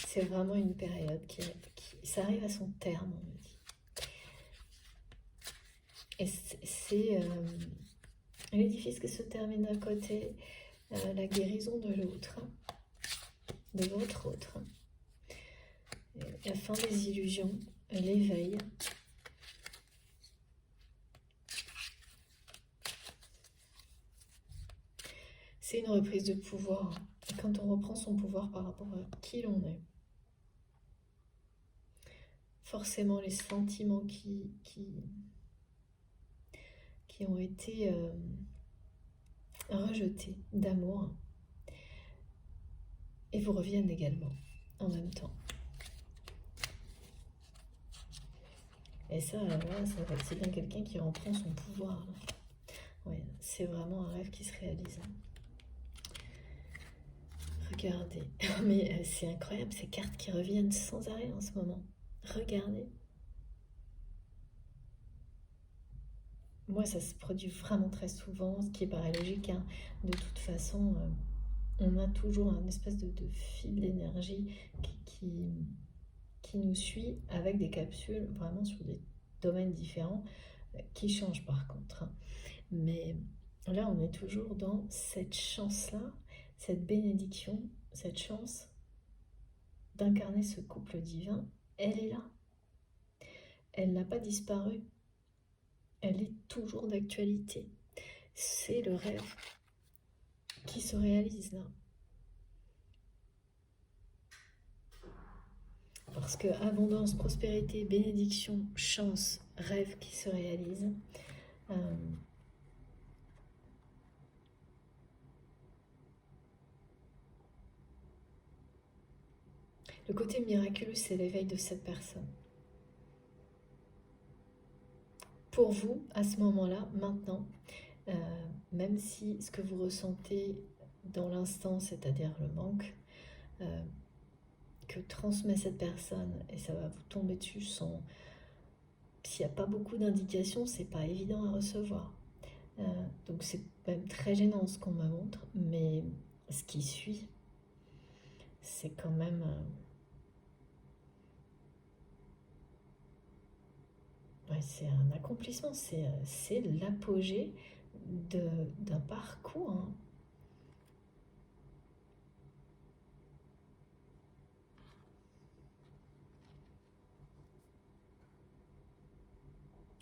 C'est vraiment une période qui ça arrive à son terme, on me dit. Et c'est l'édifice qui se termine d'un côté, la guérison de l'autre, de votre autre. La fin des illusions, l'éveil. C'est une reprise de pouvoir. Et quand on reprend son pouvoir par rapport à qui l'on est, forcément les sentiments qui ont été rejetés d'amour, et vous reviennent également en même temps. Et ça, voilà, c'est bien quelqu'un qui reprend son pouvoir. Ouais, c'est vraiment un rêve qui se réalise. Regardez, mais c'est incroyable ces cartes qui reviennent sans arrêt en ce moment. Regardez. Moi, ça se produit vraiment très souvent, ce qui paraît logique. Hein. De toute façon, on a toujours un espèce de fil d'énergie qui nous suit avec des capsules vraiment sur des domaines différents qui changent par contre. Hein. Mais là, on est toujours dans cette chance-là, cette bénédiction, cette chance d'incarner ce couple divin. Elle est là. Elle n'a pas disparu. Elle est toujours d'actualité. C'est le rêve qui se réalise là. Parce que abondance, prospérité, bénédiction, chance, rêve qui se réalise. Le côté miraculeux, c'est l'éveil de cette personne. Pour vous, à ce moment-là, maintenant, même si ce que vous ressentez dans l'instant, c'est-à-dire le manque, que transmet cette personne, et ça va vous tomber dessus sans... S'il n'y a pas beaucoup d'indications, c'est pas évident à recevoir. Donc c'est même très gênant ce qu'on me montre, mais ce qui suit, c'est quand même... ouais, c'est un accomplissement, c'est l'apogée d'un parcours. Hein.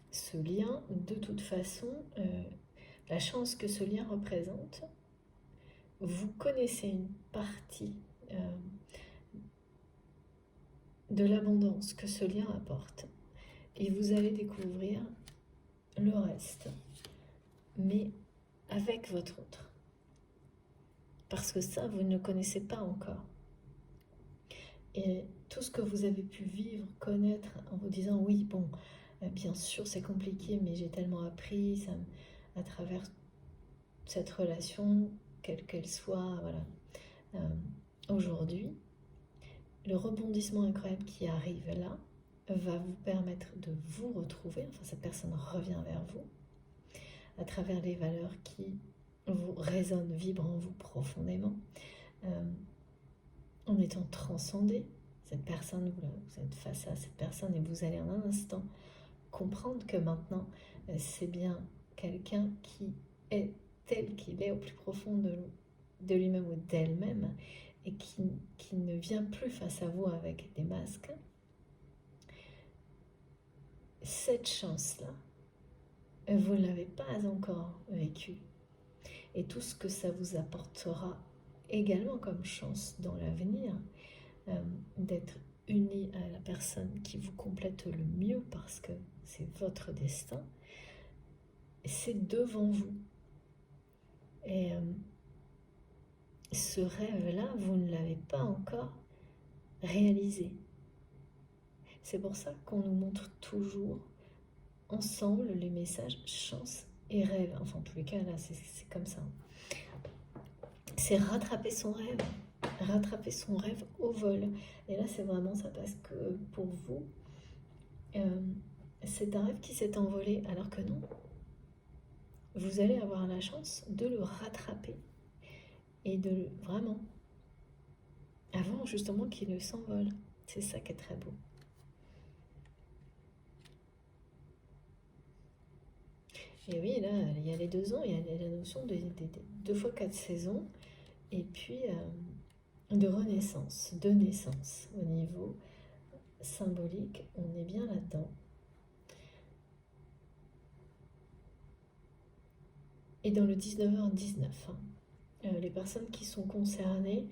Ce lien, de toute façon, la chance que ce lien représente, vous connaissez une partie de l'abondance que ce lien apporte. Et vous allez découvrir le reste, mais avec votre autre. Parce que ça, vous ne le connaissez pas encore. Et tout ce que vous avez pu vivre, connaître, en vous disant, oui, bon, bien sûr c'est compliqué, mais j'ai tellement appris à travers cette relation, quelle qu'elle soit, voilà. Aujourd'hui, le rebondissement incroyable qui arrive là va vous permettre de vous retrouver, enfin cette personne revient vers vous, à travers les valeurs qui vous résonnent, vibrent en vous profondément, en étant transcendé. Cette personne, vous êtes face à cette personne et vous allez en un instant comprendre que maintenant, c'est bien quelqu'un qui est tel qu'il est au plus profond de lui-même ou d'elle-même et qui ne vient plus face à vous avec des masques. Cette chance-là, vous ne l'avez pas encore vécue. Et tout ce que ça vous apportera également comme chance dans l'avenir, d'être uni à la personne qui vous complète le mieux parce que c'est votre destin, c'est devant vous. Et ce rêve-là, vous ne l'avez pas encore réalisé. C'est pour ça qu'on nous montre toujours ensemble les messages chance et rêve. Enfin, en tous les cas, là, c'est comme ça. C'est rattraper son rêve au vol. Et là, c'est vraiment ça, parce que pour vous, c'est un rêve qui s'est envolé, alors que non. Vous allez avoir la chance de le rattraper et de vraiment, avant justement qu'il ne s'envole. C'est ça qui est très beau. Et oui, là, il y a les 2 ans, il y a la notion de 2 fois 4 saisons, et puis de renaissance, de naissance. Au niveau symbolique, on est bien là-dedans. Et dans le 19h19, les personnes qui sont concernées,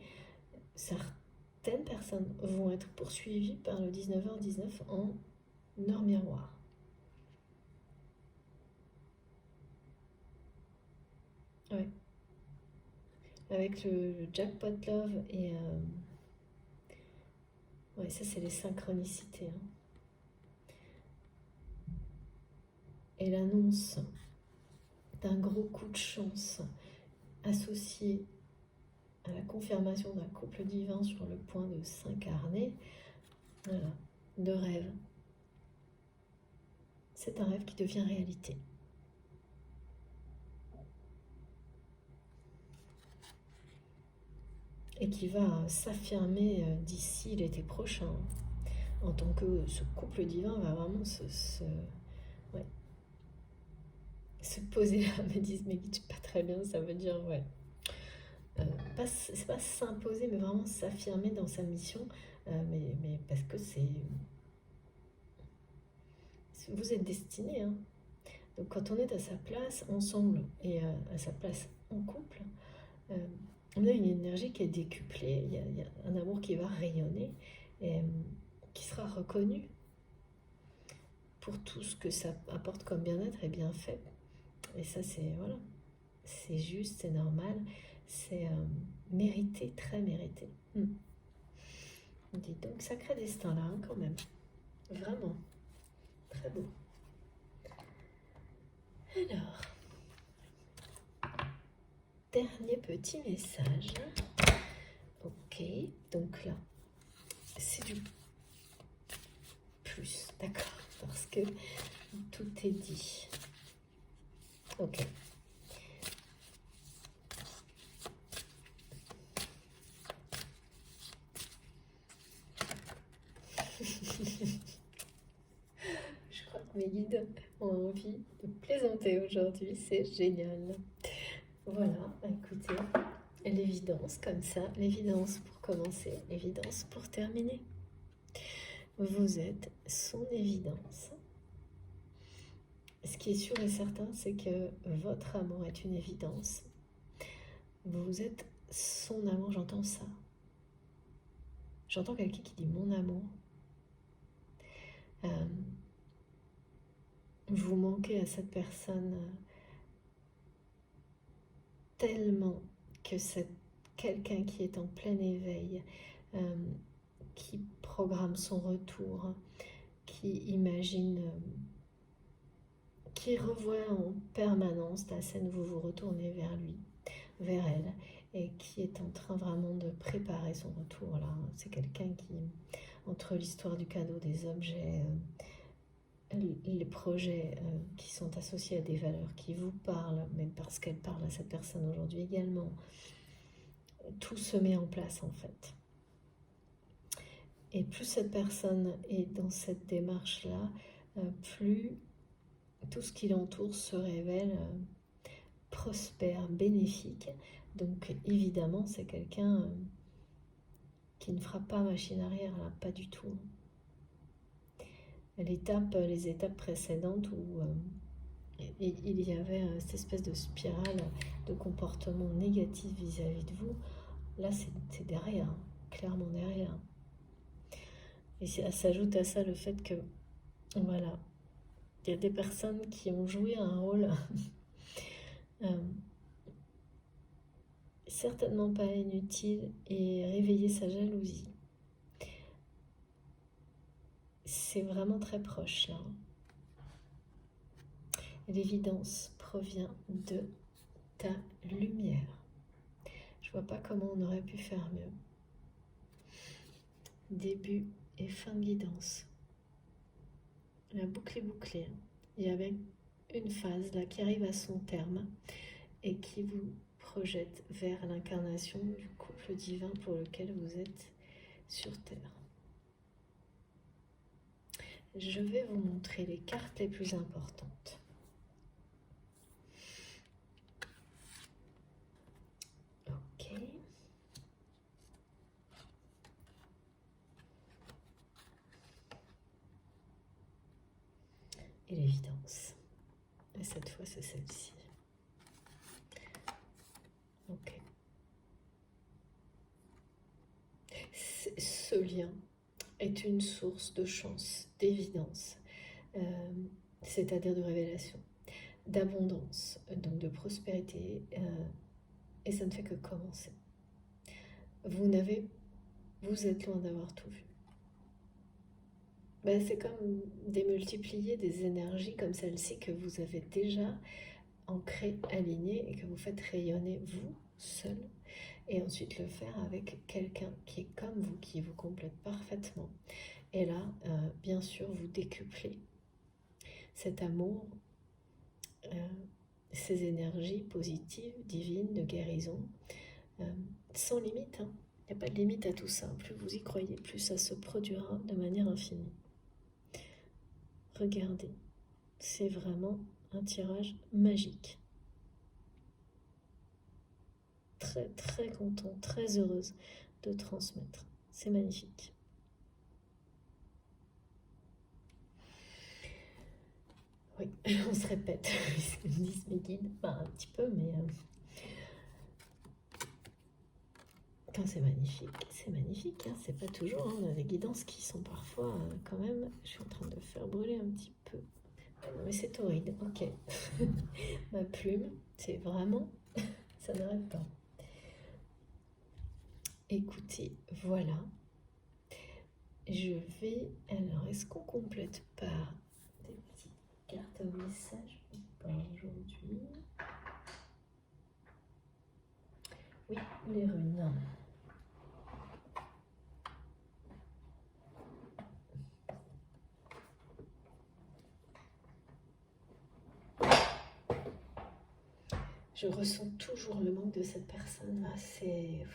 certaines personnes vont être poursuivies par le 19h19 en heure miroir. Ouais. Avec le jackpot love et... ouais, ça c'est les synchronicités. Et l'annonce d'un gros coup de chance associé à la confirmation d'un couple divin sur le point de s'incarner, voilà, de rêve. C'est un rêve qui devient réalité. Et qui va s'affirmer d'ici l'été prochain. En tant que ce couple divin va vraiment se poser là, me disent, mais guide, pas très bien, ça veut dire, ouais. C'est pas s'imposer, mais vraiment s'affirmer dans sa mission, mais parce que vous êtes destinés. Donc quand on est à sa place ensemble et à sa place en couple, on a une énergie qui est décuplée, il y a un amour qui va rayonner et qui sera reconnu pour tout ce que ça apporte comme bien-être et bienfait. Et ça, c'est juste, c'est normal, c'est mérité, très mérité. Dites donc, sacré destin là, quand même. Vraiment, très beau. Alors, dernier petit message. Ok, donc là, c'est du plus, d'accord, parce que tout est dit. Ok. Je crois que mes guides ont envie de plaisanter aujourd'hui, c'est génial. Voilà, écoutez, l'évidence comme ça, l'évidence pour commencer, l'évidence pour terminer. Vous êtes son évidence. Ce qui est sûr et certain, c'est que votre amour est une évidence. Vous êtes son amour, j'entends ça. J'entends quelqu'un qui dit mon amour. Vous manquez à cette personne tellement que c'est quelqu'un qui est en plein éveil, qui programme son retour, qui imagine, qui revoit en permanence la scène où vous vous retournez vers lui, vers elle, et qui est en train vraiment de préparer son retour là. C'est quelqu'un qui, entre l'histoire du cadeau, des objets, les projets qui sont associés à des valeurs qui vous parlent, même parce qu'elle parle à cette personne aujourd'hui également, tout se met en place en fait. Et plus cette personne est dans cette démarche-là, plus tout ce qui l'entoure se révèle prospère, bénéfique. Donc évidemment, c'est quelqu'un qui ne fera pas machine arrière, là, pas du tout. Les étapes précédentes où il y avait cette espèce de spirale de comportement négatif vis-à-vis de vous, là c'est derrière, clairement derrière. Et s'ajoute à ça le fait que, voilà, il y a des personnes qui ont joué un rôle certainement pas inutile et réveiller sa jalousie. C'est vraiment très proche là. L'évidence provient de ta lumière. Je vois pas comment on aurait pu faire mieux. Début et fin de guidance. La boucle est bouclée. Il y avait une phase là qui arrive à son terme et qui vous projette vers l'incarnation du couple divin pour lequel vous êtes sur Terre. Je vais vous montrer les cartes les plus importantes. Ok. Et l'évidence. Et cette fois, c'est celle-ci. Ok. Ce lien est une source de chance, d'évidence, c'est-à-dire de révélation, d'abondance, donc de prospérité, et ça ne fait que commencer. Vous êtes loin d'avoir tout vu. C'est comme démultiplier des énergies comme celle-ci que vous avez déjà ancrées, alignées et que vous faites rayonner vous, seul, et ensuite le faire avec quelqu'un qui est comme vous, qui vous complète parfaitement. Et là, bien sûr, vous décuplez cet amour, ces énergies positives, divines, de guérison, sans limite. Il n'y a pas de limite à tout ça. Plus vous y croyez, plus ça se produira de manière infinie. Regardez, c'est vraiment un tirage magique. Très très content, très heureuse de transmettre. C'est magnifique. Oui, on se répète ce que me disent mes guides, un petit peu, mais quand c'est magnifique, c'est pas toujours. On a des guidances qui sont parfois quand même. Je suis en train de faire brûler un petit peu. Non, mais c'est torride, ok. Ma plume, c'est vraiment, ça n'arrête pas. Écoutez, voilà. Je vais. Alors, est-ce qu'on complète par des petites cartes au message ou pas aujourd'hui? Oui, les runes. Je ressens toujours le manque de cette personne-là. C'est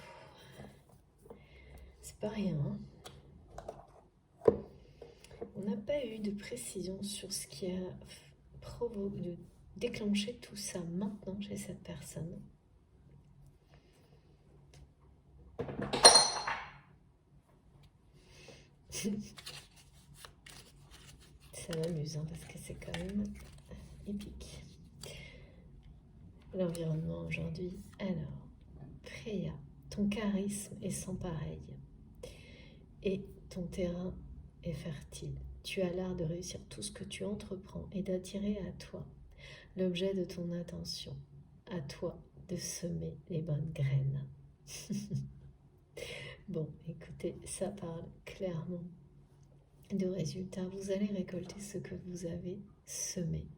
pas rien. On n'a pas eu de précision sur ce qui a déclenché tout ça maintenant chez cette personne. Ça m'amuse parce que c'est quand même épique. L'environnement aujourd'hui. Alors, Freya, ton charisme est sans pareil et ton terrain est fertile. Tu as l'art de réussir tout ce que tu entreprends et d'attirer à toi l'objet de ton attention. À toi de semer les bonnes graines. Bon, écoutez, ça parle clairement de résultats. Vous allez récolter ce que vous avez semé.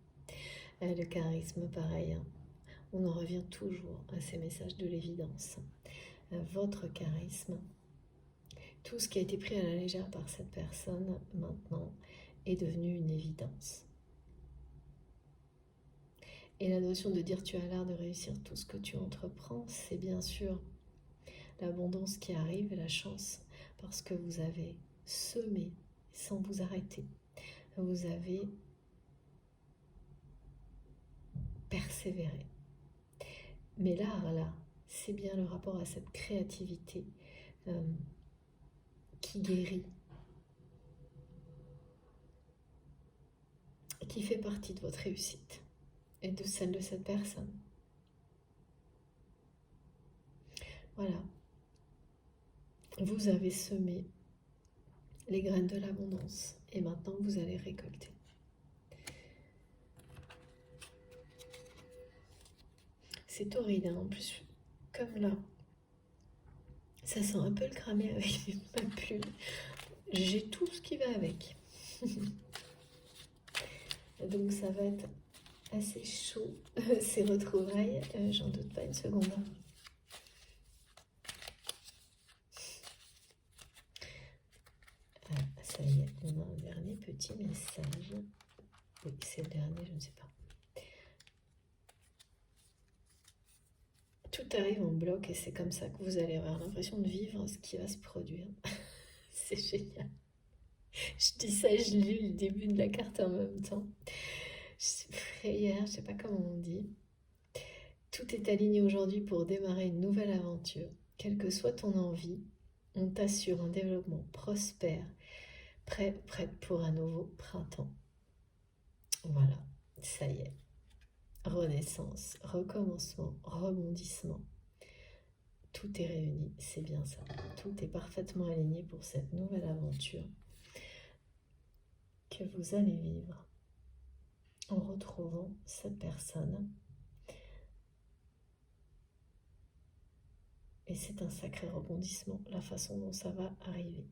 Le charisme, pareil. On en revient toujours à ces messages de l'évidence. Votre charisme, tout ce qui a été pris à la légère par cette personne, maintenant, est devenu une évidence. Et la notion de dire tu as l'art de réussir tout ce que tu entreprends, c'est bien sûr l'abondance qui arrive, la chance, parce que vous avez semé sans vous arrêter. Vous avez persévéré. Mais l'art, là, c'est bien le rapport à cette créativité qui guérit, qui fait partie de votre réussite et de celle de cette personne. Voilà. Vous avez semé les graines de l'abondance et maintenant vous allez récolter. C'est torride, hein. En plus, comme là, Ça sent un peu le cramé avec ma plume. J'ai tout ce qui va avec. Donc ça va être assez chaud, ces retrouvailles, j'en doute pas une seconde. Ah, ça y est, on a un dernier petit message. Oui, c'est le dernier, je ne sais pas. Tout arrive en bloc et c'est comme ça que vous allez avoir l'impression de vivre ce qui va se produire. C'est génial. Je dis ça, je lis le début de la carte en même temps. Frayère, je sais pas comment on dit. Tout est aligné aujourd'hui pour démarrer une nouvelle aventure. Quelle que soit ton envie, on t'assure un développement prospère, prête pour un nouveau printemps. Voilà, ça y est. Renaissance, recommencement, rebondissement. Tout est réuni, c'est bien ça. Tout est parfaitement aligné pour cette nouvelle aventure que vous allez vivre en retrouvant cette personne. Et c'est un sacré rebondissement, la façon dont ça va arriver,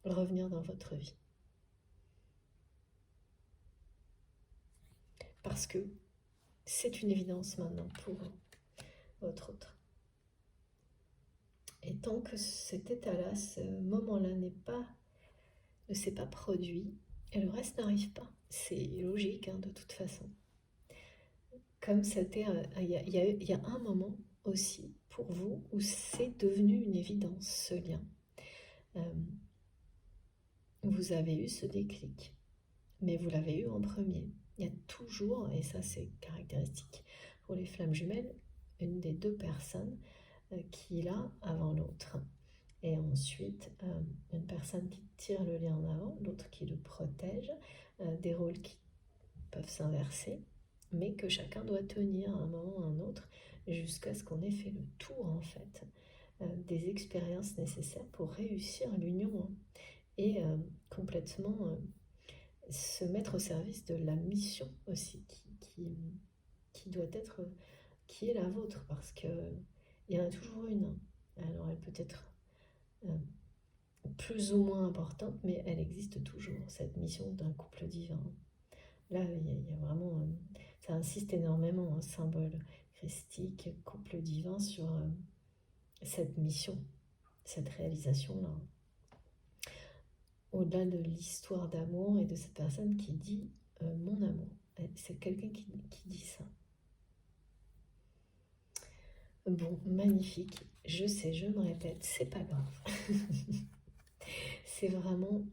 revenir dans votre vie. Parce que c'est une évidence maintenant pour votre autre. Et tant que cet état-là, ce moment-là ne s'est pas produit, et le reste n'arrive pas. C'est logique de toute façon. Comme c'était, il y a un moment aussi pour vous où c'est devenu une évidence, ce lien. Vous avez eu ce déclic, mais vous l'avez eu en premier. Il y a toujours, et ça c'est caractéristique pour les flammes jumelles, une des deux personnes qui l'a avant l'autre. Et ensuite, une personne qui tire le lien en avant, l'autre qui le protège, des rôles qui peuvent s'inverser, mais que chacun doit tenir à un moment ou à un autre jusqu'à ce qu'on ait fait le tour en fait des expériences nécessaires pour réussir l'union et complètement se mettre au service de la mission aussi qui doit être, qui est la vôtre, parce que il y en a toujours une. Alors elle peut être plus ou moins importante, mais elle existe toujours, cette mission d'un couple divin. Là, il y a vraiment, ça insiste énormément, un symbole christique, couple divin, sur cette mission, cette réalisation-là. Au-delà de l'histoire d'amour et de cette personne qui dit mon amour. C'est quelqu'un qui dit ça. Bon, magnifique. Je sais, je me répète, c'est pas grave. C'est vraiment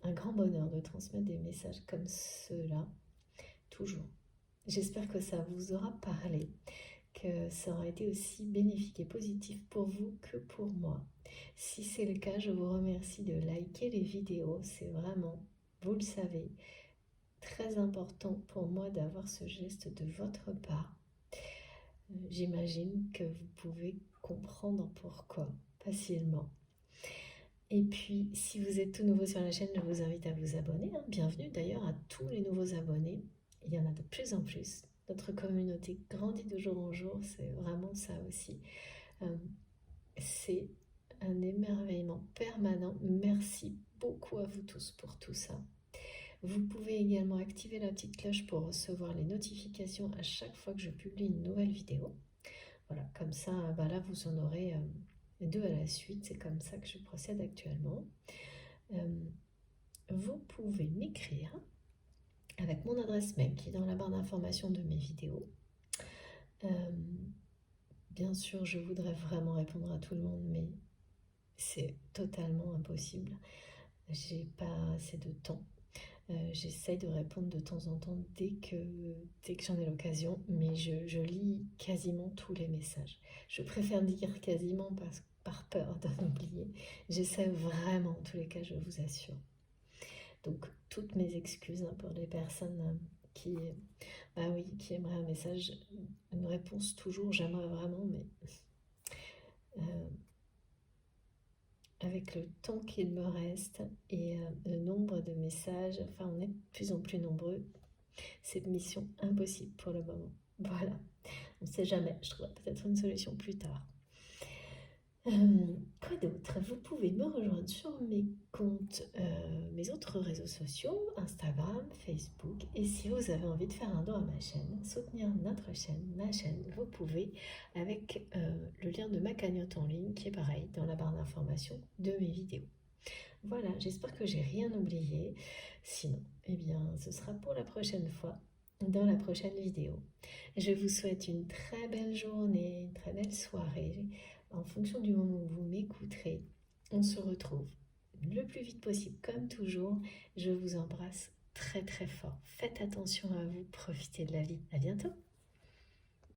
un grand bonheur de transmettre des messages comme ceux-là, toujours. J'espère que ça vous aura parlé, que ça aura été aussi bénéfique et positif pour vous que pour moi. Si c'est le cas, je vous remercie de liker les vidéos. C'est vraiment, vous le savez, très important pour moi d'avoir ce geste de votre part. J'imagine que vous pouvez comprendre pourquoi facilement. Et puis, si vous êtes tout nouveau sur la chaîne, je vous invite à vous abonner. Bienvenue d'ailleurs à tous les nouveaux abonnés. Il y en a de plus en plus. Notre communauté grandit de jour en jour. C'est vraiment ça aussi. C'est un émerveillement permanent. Merci beaucoup à vous tous pour tout ça. Vous pouvez également activer la petite cloche pour recevoir les notifications à chaque fois que je publie une nouvelle vidéo. Voilà, comme ça, là, vous en aurez deux à la suite. C'est comme ça que je procède actuellement. Vous pouvez m'écrire avec mon adresse mail qui est dans la barre d'information de mes vidéos. Bien sûr, je voudrais vraiment répondre à tout le monde, mais c'est totalement impossible. J'ai pas assez de temps. J'essaye de répondre de temps en temps dès que j'en ai l'occasion, mais je lis quasiment tous les messages. Je préfère dire quasiment par peur d'en oublier. J'essaie vraiment, en tous les cas, je vous assure. Donc, toutes mes excuses pour les personnes qui aimeraient un message, une réponse toujours, j'aimerais vraiment, mais avec le temps qu'il me reste et le nombre de messages, enfin on est de plus en plus nombreux, c'est mission impossible pour le moment. Voilà, on ne sait jamais, je trouverai peut-être une solution plus tard. Quoi d'autre? Vous pouvez me rejoindre sur mes comptes, mes autres réseaux sociaux, Instagram, Facebook. Et si vous avez envie de faire un don à ma chaîne, soutenir notre chaîne, ma chaîne, vous pouvez avec le lien de ma cagnotte en ligne qui est pareil dans la barre d'information de mes vidéos. Voilà, j'espère que j'ai rien oublié. Sinon, eh bien, ce sera pour la prochaine fois, dans la prochaine vidéo. Je vous souhaite une très belle journée, une très belle soirée. En fonction du moment où vous m'écouterez, on se retrouve le plus vite possible, comme toujours. Je vous embrasse très très fort. Faites attention à vous, profitez de la vie. À bientôt.